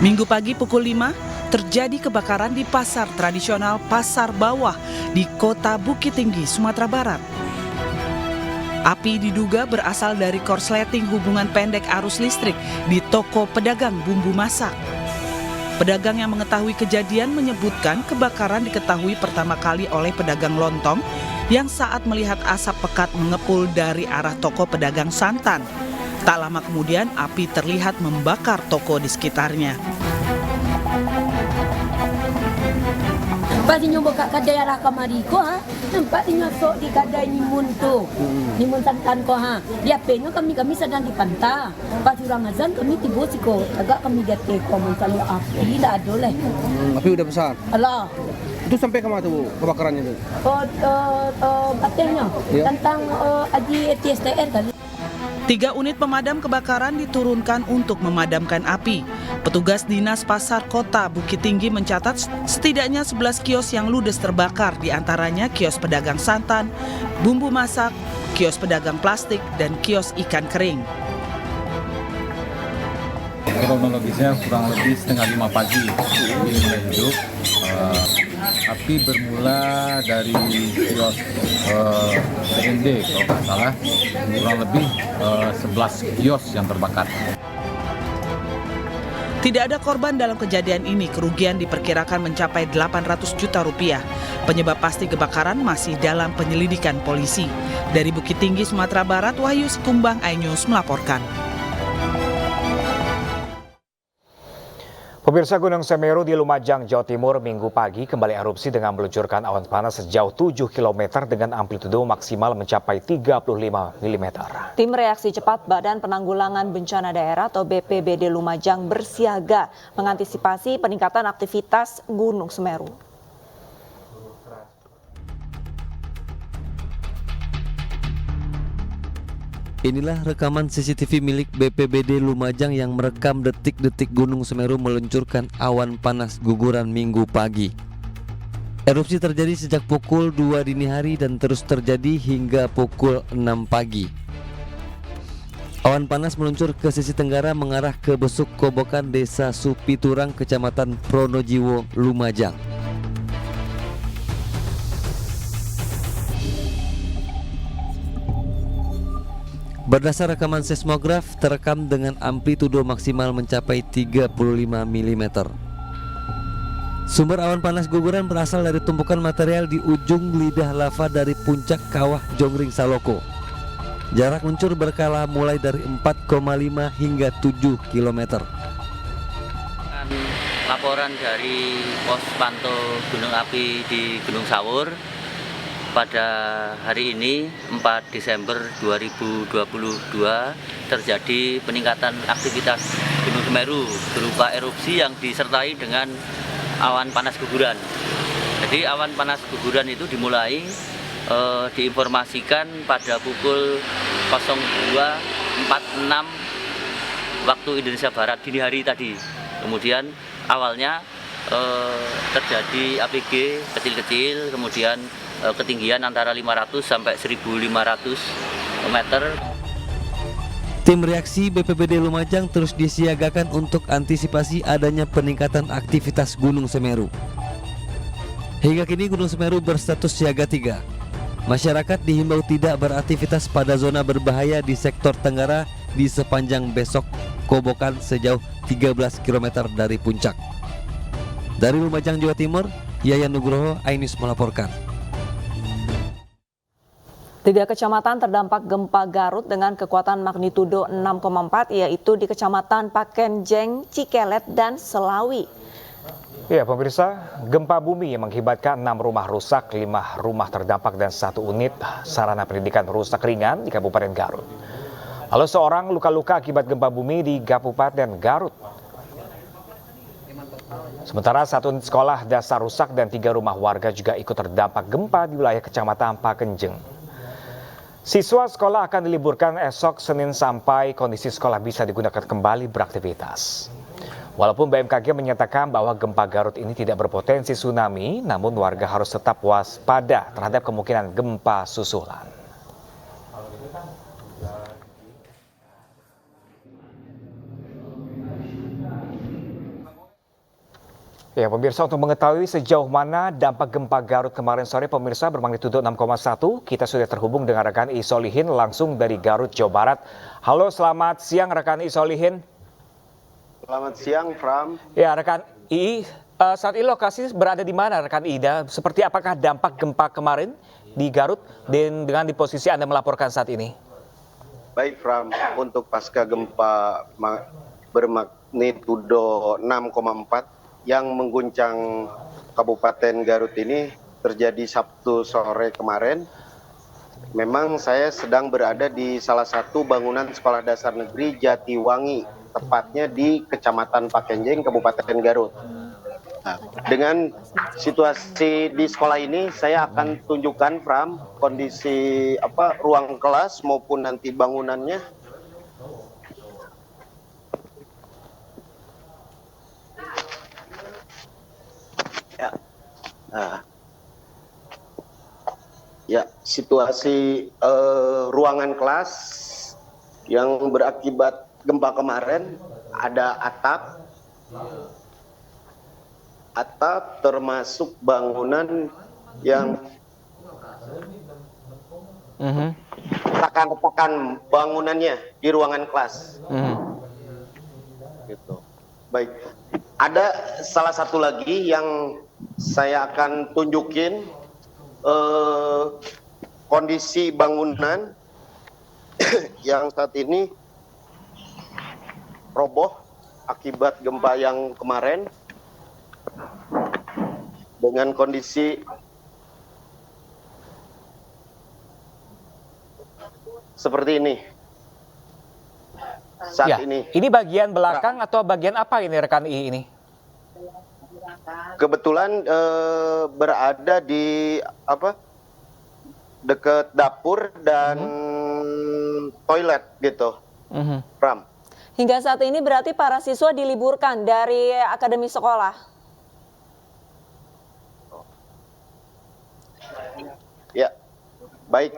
Minggu pagi pukul 5, terjadi kebakaran di pasar tradisional Pasar Bawah di Kota Bukit Tinggi, Sumatera Barat. Api diduga berasal dari korsleting hubungan pendek arus listrik di toko pedagang bumbu masak. Pedagang yang mengetahui kejadian menyebutkan kebakaran diketahui pertama kali oleh pedagang lontong yang saat melihat asap pekat mengepul dari arah toko pedagang santan. Tak lama kemudian api terlihat membakar toko di sekitarnya. Pas dia buka kedai arah kamari ko ha, nampak dia nyosok di kedai nimun tu. Nimun santan ko ha. Dia penyo kami sedang di pantai. Pas Ramadan kami tiba siko, agak kami gate ko mencari api dah ada leh. Api udah besar. Alah. Itu sampai ke mana tuh kebakarannya tuh? Katanya Ya. tentang Aji TSTR kali. 3 unit pemadam kebakaran diturunkan untuk memadamkan api. Petugas Dinas Pasar Kota Bukit Tinggi mencatat setidaknya 11 kios yang ludes terbakar, diantaranya kios pedagang santan, bumbu masak, kios pedagang plastik, dan kios ikan kering. Kronologisnya kurang lebih setengah 5 pagi ini mulai hidup. Api bermula dari kios PND kalau nggak salah, kurang lebih 11 kios yang terbakar. Tidak ada korban dalam kejadian ini, kerugian diperkirakan mencapai 800 juta rupiah. Penyebab pasti kebakaran masih dalam penyelidikan polisi. Dari Bukit Tinggi, Sumatera Barat, Wahyu Sikumbang, iNews melaporkan. Pemirsa, Gunung Semeru di Lumajang, Jawa Timur Minggu pagi kembali erupsi dengan meluncurkan awan panas sejauh 7 km dengan amplitudo maksimal mencapai 35 mm. Tim reaksi cepat Badan Penanggulangan Bencana Daerah atau BPBD Lumajang bersiaga mengantisipasi peningkatan aktivitas Gunung Semeru. Inilah rekaman CCTV milik BPBD Lumajang yang merekam detik-detik Gunung Semeru meluncurkan awan panas guguran Minggu pagi. Erupsi terjadi sejak pukul 2 dini hari dan terus terjadi hingga pukul 6 pagi. Awan panas meluncur ke sisi tenggara mengarah ke Besuk Kobokan Desa Supiturang, Kecamatan Pronojiwo, Lumajang. Berdasar rekaman seismograf, terekam dengan amplitudo maksimal mencapai 35 mm. Sumber awan panas guguran berasal dari tumpukan material di ujung lidah lava dari puncak kawah Jongring Saloko. Jarak luncur berkala mulai dari 4,5 hingga 7 km. Laporan dari pos pantau gunung api di Gunung Sawur pada hari ini 4 Desember 2022 terjadi peningkatan aktivitas Gunung Semeru berupa erupsi yang disertai dengan awan panas guguran. Jadi awan panas guguran itu dimulai diinformasikan pada pukul 02.46 waktu Indonesia Barat dini hari tadi. Kemudian awalnya terjadi APG kecil-kecil, kemudian ketinggian antara 500 sampai 1.500 meter. Tim reaksi BPBD Lumajang terus disiagakan untuk antisipasi adanya peningkatan aktivitas Gunung Semeru. Hingga kini Gunung Semeru berstatus siaga 3. Masyarakat dihimbau tidak beraktivitas pada zona berbahaya di sektor tenggara di sepanjang Besok Kobokan sejauh 13 km dari puncak. Dari Lumajang, Jawa Timur, Yayan Nugroho, iNews melaporkan. 3 kecamatan terdampak gempa Garut dengan kekuatan magnitudo 6,4 yaitu di Kecamatan Pakenjeng, Cikelet, dan Selawi. Ya pemirsa, gempa bumi yang mengakibatkan 6 rumah rusak, 5 rumah terdampak dan 1 unit sarana pendidikan rusak ringan di Kabupaten Garut. Lalu seorang luka-luka akibat gempa bumi di Kabupaten Garut. Sementara 1 unit sekolah dasar rusak dan 3 rumah warga juga ikut terdampak gempa di wilayah Kecamatan Pakenjeng. Siswa sekolah akan diliburkan esok Senin sampai kondisi sekolah bisa digunakan kembali beraktivitas. Walaupun BMKG menyatakan bahwa gempa Garut ini tidak berpotensi tsunami, namun warga harus tetap waspada terhadap kemungkinan gempa susulan. Ya, pemirsa, untuk mengetahui sejauh mana dampak gempa Garut kemarin sore, pemirsa, bermagnitudo 6,1, kita sudah terhubung dengan rekan I Solihin langsung dari Garut, Jawa Barat. Halo, selamat siang rekan I Solihin. Selamat siang, Pram. Ya, rekan I, saat ini lokasi berada di mana rekan I? Dan seperti apakah dampak gempa kemarin di Garut dan dengan di posisi Anda melaporkan saat ini? Baik, Pram, untuk pasca gempa bermagnitudo 6,4 yang mengguncang Kabupaten Garut ini terjadi Sabtu sore kemarin. Memang saya sedang berada di salah satu bangunan sekolah dasar negeri Jatiwangi, tepatnya di Kecamatan Pakenjeng, Kabupaten Garut. Nah, dengan situasi di sekolah ini, saya akan tunjukkan, Pram, kondisi ruang kelas maupun nanti bangunannya. Ya, situasi ruangan kelas yang berakibat gempa kemarin, ada atap termasuk bangunan yang retakan-retakan bangunannya di ruangan kelas. Gitu. Baik, ada salah satu lagi yang saya akan tunjukin kondisi bangunan yang saat ini roboh akibat gempa yang kemarin dengan kondisi seperti ini. Saat ini. Ini bagian belakang atau bagian apa ini rekan I ini? Kebetulan berada di dekat dapur dan toilet gitu, Pram. Hingga saat ini berarti para siswa diliburkan dari akademi sekolah. Ya, baik.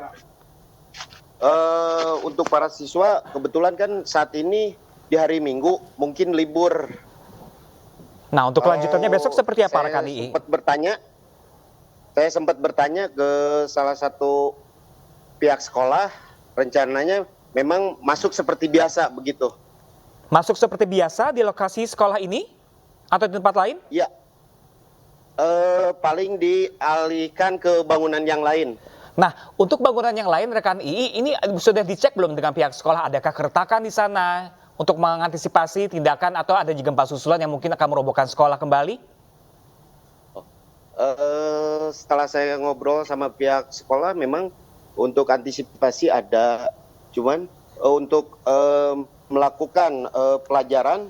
Untuk para siswa kebetulan kan saat ini di hari Minggu mungkin libur. Nah, untuk kelanjutannya besok seperti apa rekan I? Saya sempat bertanya ke salah satu pihak sekolah, rencananya memang masuk seperti biasa begitu. Masuk seperti biasa di lokasi sekolah ini atau di tempat lain? Ya, paling dialihkan ke bangunan yang lain. Nah, untuk bangunan yang lain rekan I, ini sudah dicek belum dengan pihak sekolah? Adakah keretakan di sana untuk mengantisipasi tindakan atau ada gempa susulan yang mungkin akan merobohkan sekolah kembali? Setelah saya ngobrol sama pihak sekolah, memang untuk antisipasi ada, cuman untuk melakukan pelajaran,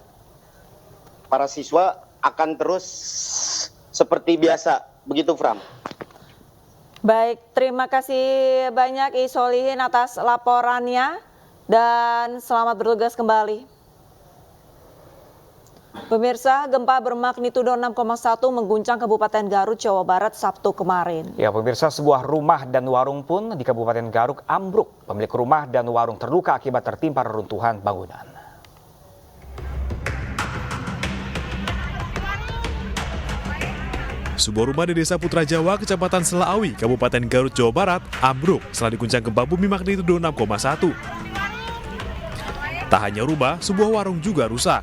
para siswa akan terus seperti biasa, begitu, Pram. Baik, terima kasih banyak I Solihin atas laporannya dan selamat bertugas kembali. Pemirsa, gempa bermagnitudo 6,1 mengguncang Kabupaten Garut, Jawa Barat Sabtu kemarin. Ya, pemirsa, sebuah rumah dan warung pun di Kabupaten Garut ambruk. Pemilik rumah dan warung terluka akibat tertimpa reruntuhan bangunan. Sebuah rumah di Desa Putra Jawa, Kecamatan Selaawi, Kabupaten Garut, Jawa Barat, ambruk setelah diguncang gempa bumi magnitudo 6,1. Tak hanya rumah, sebuah warung juga rusak.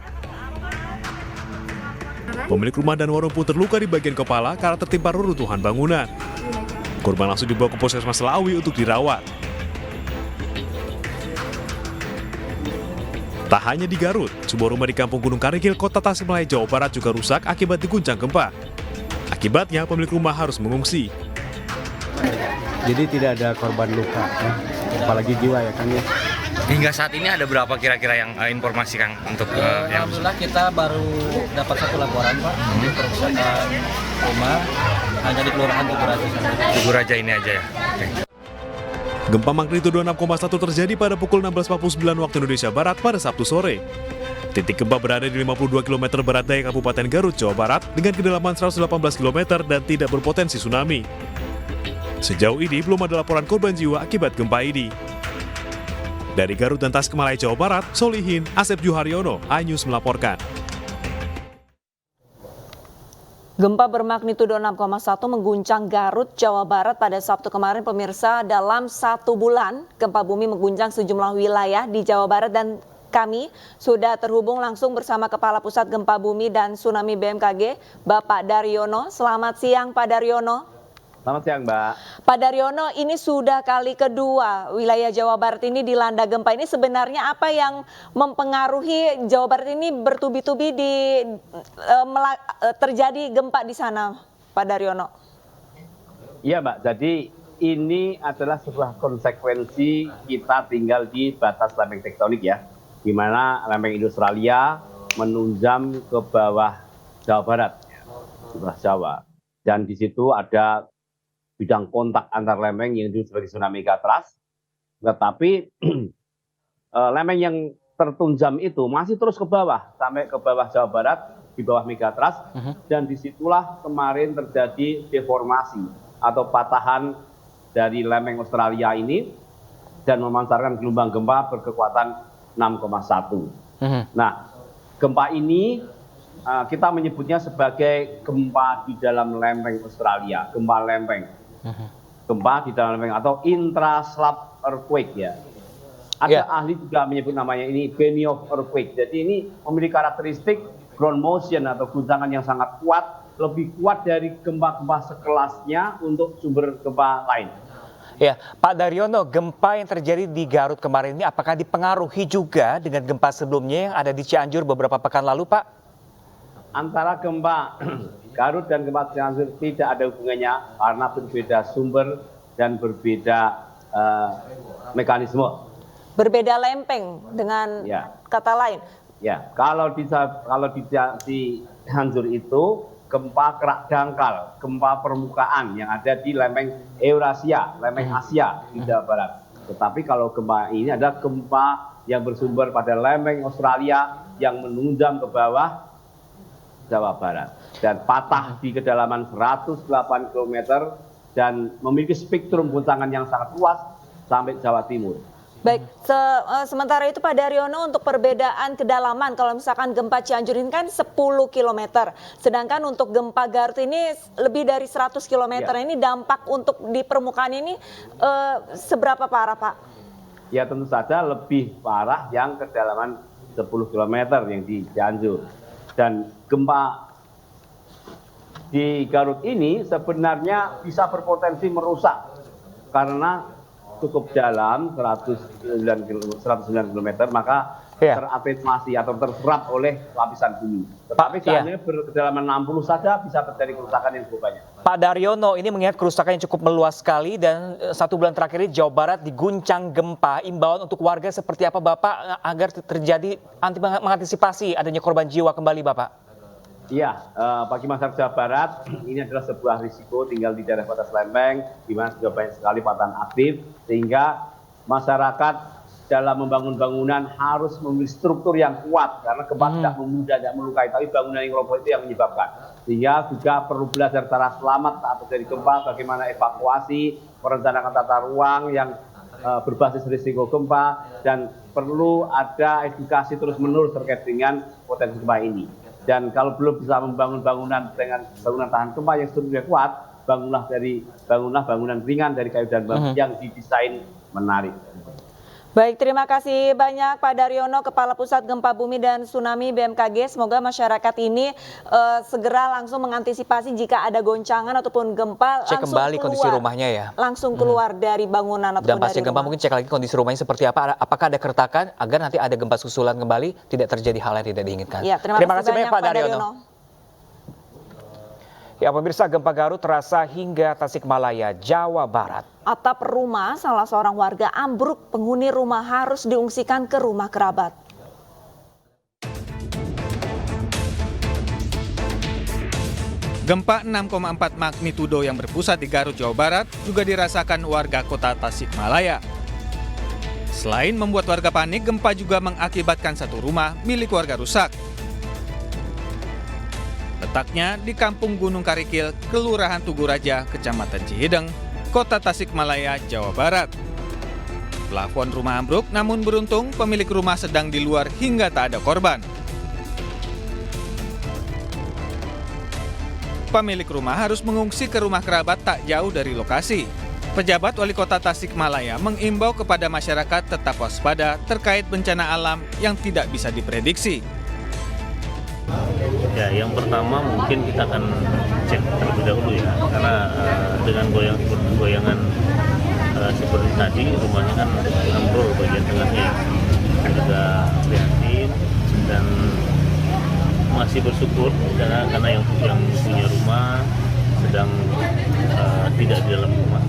Pemilik rumah dan warung pun terluka di bagian kepala karena tertimpa reruntuhan bangunan. Korban langsung dibawa ke Puskesmas Selaawi untuk dirawat. Tak hanya di Garut, sebuah rumah di Kampung Gunung Karigil, Kota Tasikmalaya, Jawa Barat juga rusak akibat diguncang gempa. Akibatnya pemilik rumah harus mengungsi. Jadi tidak ada korban luka, ya? Apalagi jiwa ya kan ya. Hingga saat ini ada berapa kira-kira yang informasi Kang untuk yang Alhamdulillah kita baru dapat satu laporan Pak, kerusakan rumah hanya di Kelurahan Tugu Raja ini aja ya. Oke. Gempa magnitudo 6,1 terjadi pada pukul 16.49 waktu Indonesia Barat pada Sabtu sore. Titik gempa berada di 52 km barat daya Kabupaten Garut, Jawa Barat dengan kedalaman 118 km dan tidak berpotensi tsunami. Sejauh ini belum ada laporan korban jiwa akibat gempa ini. Dari Garut dan Tasikmalaya, Jawa Barat, Solihin, Asep Juharyono, iNews melaporkan. Gempa bermagnitudo 6,1 mengguncang Garut, Jawa Barat pada Sabtu kemarin pemirsa. Dalam 1 bulan, gempa bumi mengguncang sejumlah wilayah di Jawa Barat dan kami sudah terhubung langsung bersama Kepala Pusat Gempa Bumi dan Tsunami BMKG, Bapak Daryono. Selamat siang Pak Daryono. Selamat siang, Mbak. Pak Daryono, ini sudah kali kedua wilayah Jawa Barat ini dilanda gempa. Ini sebenarnya apa yang mempengaruhi Jawa Barat ini bertubi-tubi terjadi gempa di sana, Pak Daryono? Iya, Mbak. Jadi ini adalah sebuah konsekuensi kita tinggal di batas lempeng tektonik ya, di mana lempeng Australia menunjam ke bawah Jawa Barat, sebelah Jawa. Dan di situ ada bidang kontak antar lempeng yang disebut sebagai tsunami megatrust, tetapi lempeng yang tertunjam itu masih terus ke bawah sampai ke bawah Jawa Barat di bawah megatrust, dan disitulah kemarin terjadi deformasi atau patahan dari lempeng Australia ini dan memancarkan gelombang gempa berkekuatan 6,1. Nah, gempa ini kita menyebutnya sebagai gempa di dalam lempeng Australia, gempa lempeng. Gempa di dalam lempeng atau intraslab earthquake ya. Ada ahli juga menyebut namanya ini Benioff earthquake. Jadi ini memiliki karakteristik ground motion atau guncangan yang sangat kuat, lebih kuat dari gempa-gempa sekelasnya untuk sumber gempa lain. Ya, Pak Daryono, gempa yang terjadi di Garut kemarin ini apakah dipengaruhi juga dengan gempa sebelumnya yang ada di Cianjur beberapa pekan lalu, Pak? Antara gempa Garut dan gempa Cianjur tidak ada hubungannya karena berbeda sumber dan berbeda mekanisme. Berbeda lempeng dengan kata lain. Ya, kalau di Cianjur itu gempa kerak dangkal, gempa permukaan yang ada di lempeng Eurasia, lempeng Asia di Jawa Barat. Tetapi kalau gempa ini adalah gempa yang bersumber pada lempeng Australia yang menunjam ke bawah Jawa Barat dan patah di kedalaman 108 km dan memiliki spektrum guncangan yang sangat luas sampai Jawa Timur. Baik, sementara itu Pak Daryono, untuk perbedaan kedalaman, kalau misalkan gempa Cianjur ini kan 10 km, sedangkan untuk gempa Garut ini lebih dari 100 km. Ini dampak untuk di permukaan ini seberapa parah, Pak? Ya tentu saja lebih parah yang kedalaman 10 km yang di Cianjur. Dan gempa di Garut ini sebenarnya bisa berpotensi merusak karena cukup dalam 109 km, maka teratenuasi atau terserap oleh lapisan bumi. Tetapi seandainya berkedalaman 60 saja bisa terjadi kerusakan yang cukup banyak. Pak Daryono, ini mengingat kerusakan yang cukup meluas sekali dan 1 bulan terakhir ini Jawa Barat diguncang gempa. Imbauan untuk warga seperti apa Bapak agar terjadi mengantisipasi adanya korban jiwa kembali, Bapak? Iya, bagi masyarakat Jawa Barat ini adalah sebuah risiko tinggal di daerah batas lempeng, di mana sudah banyak sekali patahan aktif, sehingga masyarakat dalam membangun bangunan harus memiliki struktur yang kuat karena gempa tidak memudah, tidak melukai, tapi bangunan yang roboh itu yang menyebabkan. Sehingga juga perlu belajar cara selamat saat terjadi gempa, bagaimana evakuasi, merencanakan tata ruang yang berbasis risiko gempa, dan perlu ada edukasi terus-menerus terkait dengan potensi gempa ini. Dan kalau belum bisa membangun bangunan dengan bangunan tahan gempa yang strukturnya kuat, bangunlah bangunan ringan dari kayu dan bambu yang didesain menarik. Baik, terima kasih banyak Pak Daryono, Kepala Pusat Gempa Bumi dan Tsunami BMKG. Semoga masyarakat ini segera langsung mengantisipasi jika ada goncangan ataupun gempa, cek kembali kondisi rumahnya ya. Langsung keluar dari bangunan ataupun dan pasca gempa mungkin cek lagi kondisi rumahnya seperti apa, apakah ada keretakan agar nanti ada gempa susulan kembali tidak terjadi hal yang tidak diinginkan. Ya, terima kasih banyak Pak Daryono. Ya, pemirsa, gempa Garut terasa hingga Tasikmalaya, Jawa Barat. Atap rumah salah seorang warga ambruk, penghuni rumah harus diungsikan ke rumah kerabat. Gempa 6,4 magnitudo yang berpusat di Garut, Jawa Barat juga dirasakan warga kota Tasikmalaya. Selain membuat warga panik, gempa juga mengakibatkan satu rumah milik warga rusak. Letaknya di Kampung Gunung Karikil, Kelurahan Tugu Raja, Kecamatan Cihideng, Kota Tasikmalaya, Jawa Barat. Plafon rumah ambruk, namun beruntung pemilik rumah sedang di luar hingga tak ada korban. pemilik rumah harus mengungsi ke rumah kerabat tak jauh dari lokasi. Pejabat Wali Kota Tasikmalaya mengimbau kepada masyarakat tetap waspada terkait bencana alam yang tidak bisa diprediksi. Ya, yang pertama mungkin kita akan cek terlebih dahulu ya, karena dengan goyangan seperti tadi rumahnya kan ambrol bagian tengahnya, juga prihatin dan masih bersyukur karena yang punya rumah sedang tidak di dalam rumah.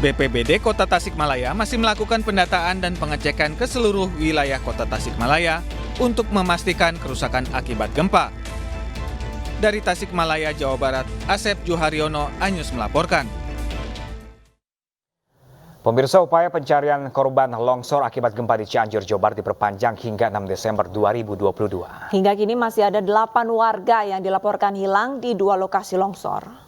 BPBD Kota Tasikmalaya masih melakukan pendataan dan pengecekan ke seluruh wilayah Kota Tasikmalaya untuk memastikan kerusakan akibat gempa. Dari Tasikmalaya, Jawa Barat, Asep Juharyono, Anyus melaporkan. Pemirsa, upaya pencarian korban longsor akibat gempa di Cianjur, Jawa Barat diperpanjang hingga 6 Desember 2022. Hingga kini masih ada 8 warga yang dilaporkan hilang di 2 lokasi longsor.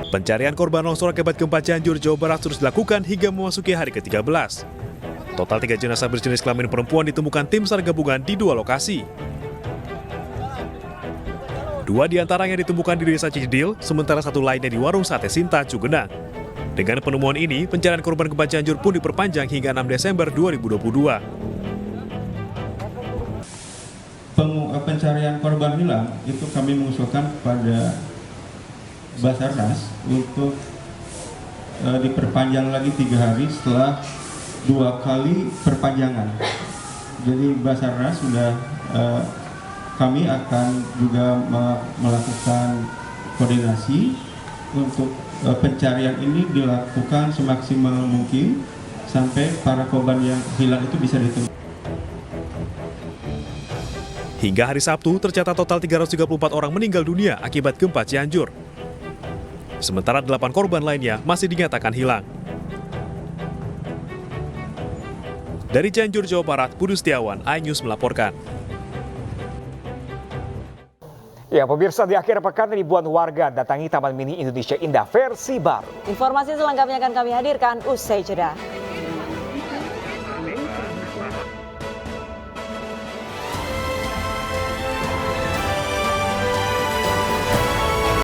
Pencarian korban longsor akibat gempa Cianjur, Jawa Barat terus dilakukan hingga memasuki hari ke-13. Total 3 jenazah berjenis kelamin perempuan ditemukan tim SAR gabungan di 2 lokasi. 2 diantaranya ditemukan di Desa Cidil, sementara 1 lainnya di Warung Sate Sinta, Cugenang. Dengan penemuan ini, pencarian korban gempa Cianjur pun diperpanjang hingga 6 Desember 2022. Pencarian korban hilang itu kami mengusulkan kepada Basarnas untuk diperpanjang lagi 3 hari setelah 2 kali perpanjangan. Jadi Basarnas sudah kami akan juga melakukan koordinasi untuk pencarian ini dilakukan semaksimal mungkin sampai para korban yang hilang itu bisa ditemukan. Hingga hari Sabtu, tercatat total 334 orang meninggal dunia akibat gempa Cianjur. Sementara 8 korban lainnya masih dinyatakan hilang. Dari Cianjur, Jawa Barat, Budi Setiawan, iNews melaporkan. Ya, pemirsa, di akhir pekan ribuan warga datangi Taman Mini Indonesia Indah versi baru. Informasi selengkapnya akan kami hadirkan usai jeda.